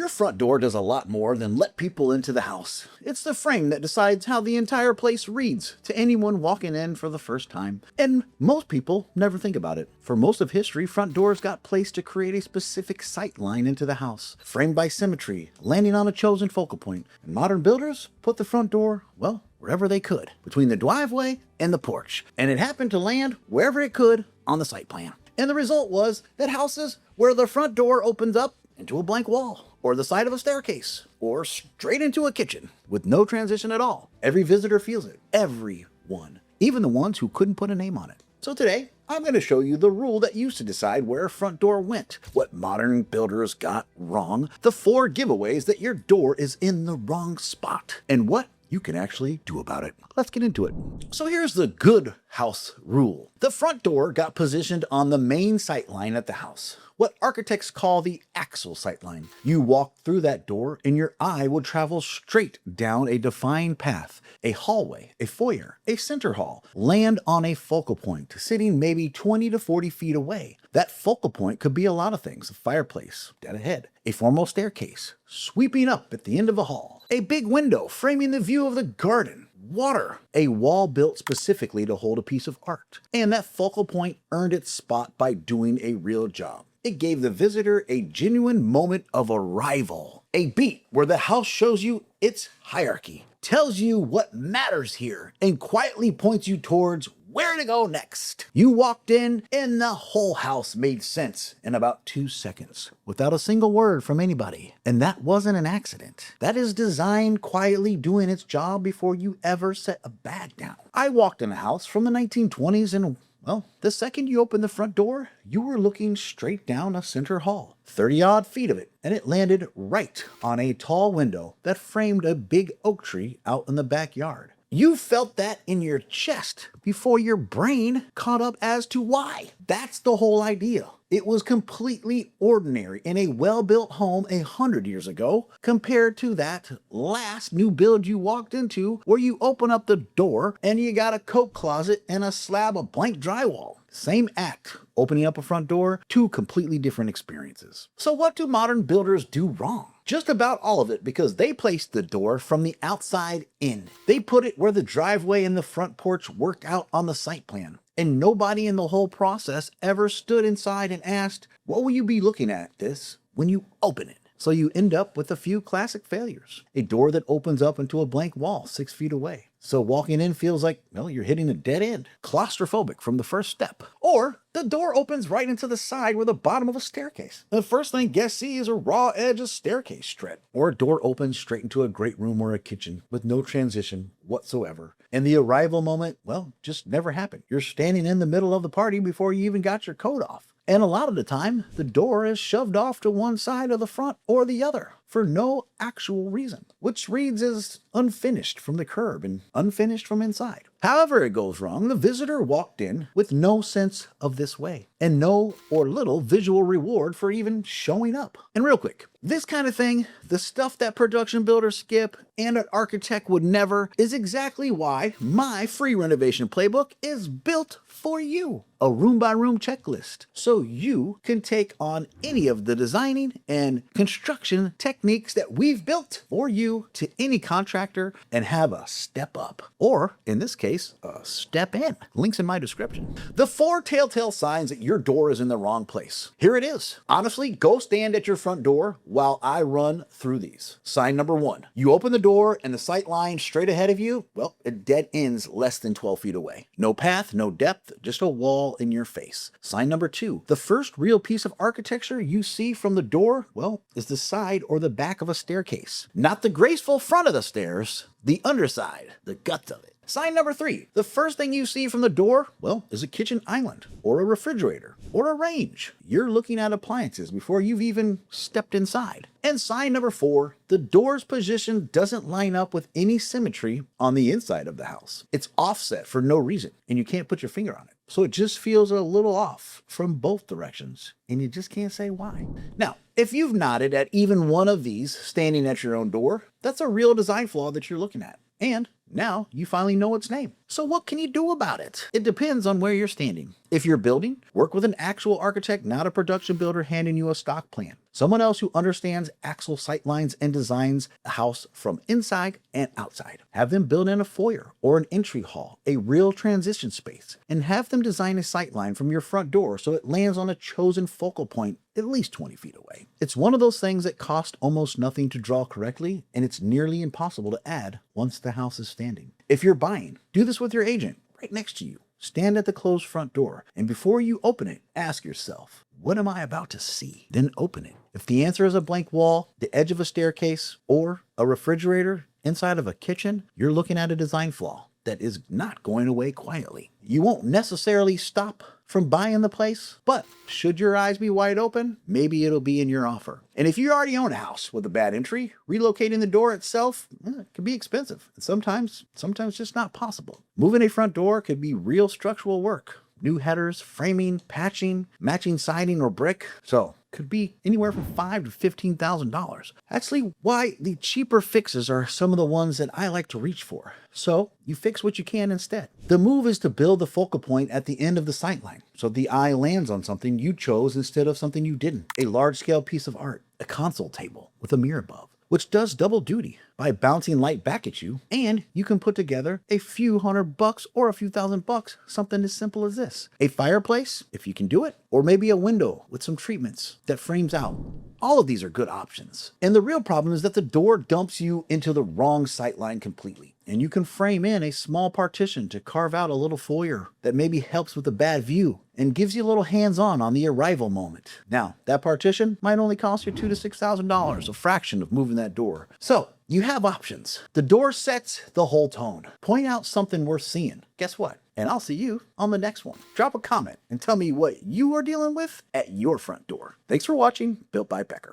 Your front door does a lot more than let people into the house. It's the frame that decides how the entire place reads to anyone walking in for the first time. And most people never think about it. For most of history, front doors got placed to create a specific sight line into the house, framed by symmetry, landing on a chosen focal point. And modern builders put the front door, well, wherever they could, between the driveway and the porch. And it happened to land wherever it could on the site plan. And the result was that houses where the front door opens up into a blank wall, or the side of a staircase, or straight into a kitchen, with no transition at all. Every visitor feels it. Everyone. Even the ones who couldn't put a name on it. So today, I'm going to show you the rule that used to decide where a front door went, what modern builders got wrong, the 4 giveaways that your door is in the wrong spot, and what you can actually do about it. Let's get into it. So here's the good house rule. The front door got positioned on the main sight line at the house, what architects call the axle sight line. You walk through that door and your eye will travel straight down a defined path, a hallway, a foyer, a center hall, land on a focal point, sitting maybe 20 to 40 feet away. That focal point could be a lot of things: a fireplace, dead ahead, a formal staircase, sweeping up at the end of a hall, a big window framing the view of the garden, water, a wall built specifically to hold a piece of art. And that focal point earned its spot by doing a real job. It gave the visitor a genuine moment of arrival, a beat where the house shows you its hierarchy, tells you what matters here, and quietly points you towards where to go next. You walked in and the whole house made sense in about 2 seconds, without a single word from anybody. And that wasn't an accident. That is design quietly doing its job before you ever set a bag down. I walked in a house from the 1920s and, well, the second you opened the front door, you were looking straight down a center hall, 30-odd feet of it, and it landed right on a tall window that framed a big oak tree out in the backyard. You felt that in your chest before your brain caught up as to why. That's the whole idea. It was completely ordinary in a well-built home 100 years ago compared to that last new build you walked into where you open up the door and you got a coat closet and a slab of blank drywall. Same act, opening up a front door, 2 completely different experiences. So what do modern builders do wrong? Just about all of it, because they placed the door from the outside in. They put it where the driveway and the front porch worked out on the site plan. And nobody in the whole process ever stood inside and asked, what will you be looking at this when you open it? So you end up with a few classic failures. A door that opens up into a blank wall 6 feet away. So walking in feels like, well, you're hitting a dead end. Claustrophobic from the first step. Or the door opens right into the side where the bottom of a staircase. The first thing guests see is a raw edge of staircase strut. Or a door opens straight into a great room or a kitchen with no transition whatsoever. And the arrival moment, well, just never happened. You're standing in the middle of the party before you even got your coat off. And a lot of the time, the door is shoved off to one side of the front or the other for no actual reason, which reads as unfinished from the curb and unfinished from inside. However it goes wrong, the visitor walked in with no sense of this way and no or little visual reward for even showing up. And real quick, this kind of thing, the stuff that production builders skip and an architect would never, is exactly why my free renovation playbook is built for you. A room-by-room checklist, so you can take on any of the designing and construction techniques that we've built for you to any contractor and have a step up. Or, in this case, a step in. Links in my description. The 4 telltale signs that your door is in the wrong place. Here it is. Honestly, go stand at your front door while I run through these. Sign number 1. You open the door and the sight line straight ahead of you, well, it dead ends less than 12 feet away. No path, no depth, just a wall in your face. Sign number 2. The first real piece of architecture you see from the door, well, is the side or the back of a staircase. Not the graceful front of the stairs, the underside, the guts of it. Sign number 3. The first thing you see from the door, well, is a kitchen island, or a refrigerator, or a range. You're looking at appliances before you've even stepped inside. And sign number 4, the door's position doesn't line up with any symmetry on the inside of the house. It's offset for no reason, and you can't put your finger on it. So it just feels a little off from both directions, and you just can't say why. Now, if you've nodded at even one of these standing at your own door, that's a real design flaw that you're looking at. And now you finally know its name. So what can you do about it? It depends on where you're standing. If you're building, work with an actual architect, not a production builder handing you a stock plan. Someone else who understands actual sight lines and designs a house from inside and outside. Have them build in a foyer or an entry hall, a real transition space, and have them design a sight line from your front door so it lands on a chosen focal point at least 20 feet away. It's one of those things that cost almost nothing to draw correctly, and it's nearly impossible to add once the house is standing. If you're buying, do this with your agent right next to you. Stand at the closed front door, and before you open it, ask yourself, what am I about to see? Then open it. If the answer is a blank wall, the edge of a staircase, or a refrigerator inside of a kitchen, you're looking at a design flaw that is not going away quietly. You won't necessarily stop from buying the place, but should your eyes be wide open, maybe it'll be in your offer. And if you already own a house with a bad entry, relocating the door itself can be expensive. And sometimes just not possible. Moving a front door could be real structural work. New headers, framing, patching, matching siding or brick. So could be anywhere from $5,000 to $15,000. Actually, why the cheaper fixes are some of the ones that I like to reach for. So you fix what you can instead. The move is to build the focal point at the end of the sightline, so the eye lands on something you chose instead of something you didn't. A large-scale piece of art, a console table with a mirror above, which does double duty by bouncing light back at you, and you can put together a few $100 or a few $1,000, something as simple as this. A fireplace, if you can do it, or maybe a window with some treatments that frames out. All of these are good options. And the real problem is that the door dumps you into the wrong sightline completely. And you can frame in a small partition to carve out a little foyer that maybe helps with the bad view and gives you a little hands-on the arrival moment. Now, that partition might only cost you $2,000 to $6,000, a fraction of moving that door. So, you have options. The door sets the whole tone. Point out something worth seeing. Guess what? And I'll see you on the next one. Drop a comment and tell me what you are dealing with at your front door. Thanks for watching. Built by Becker.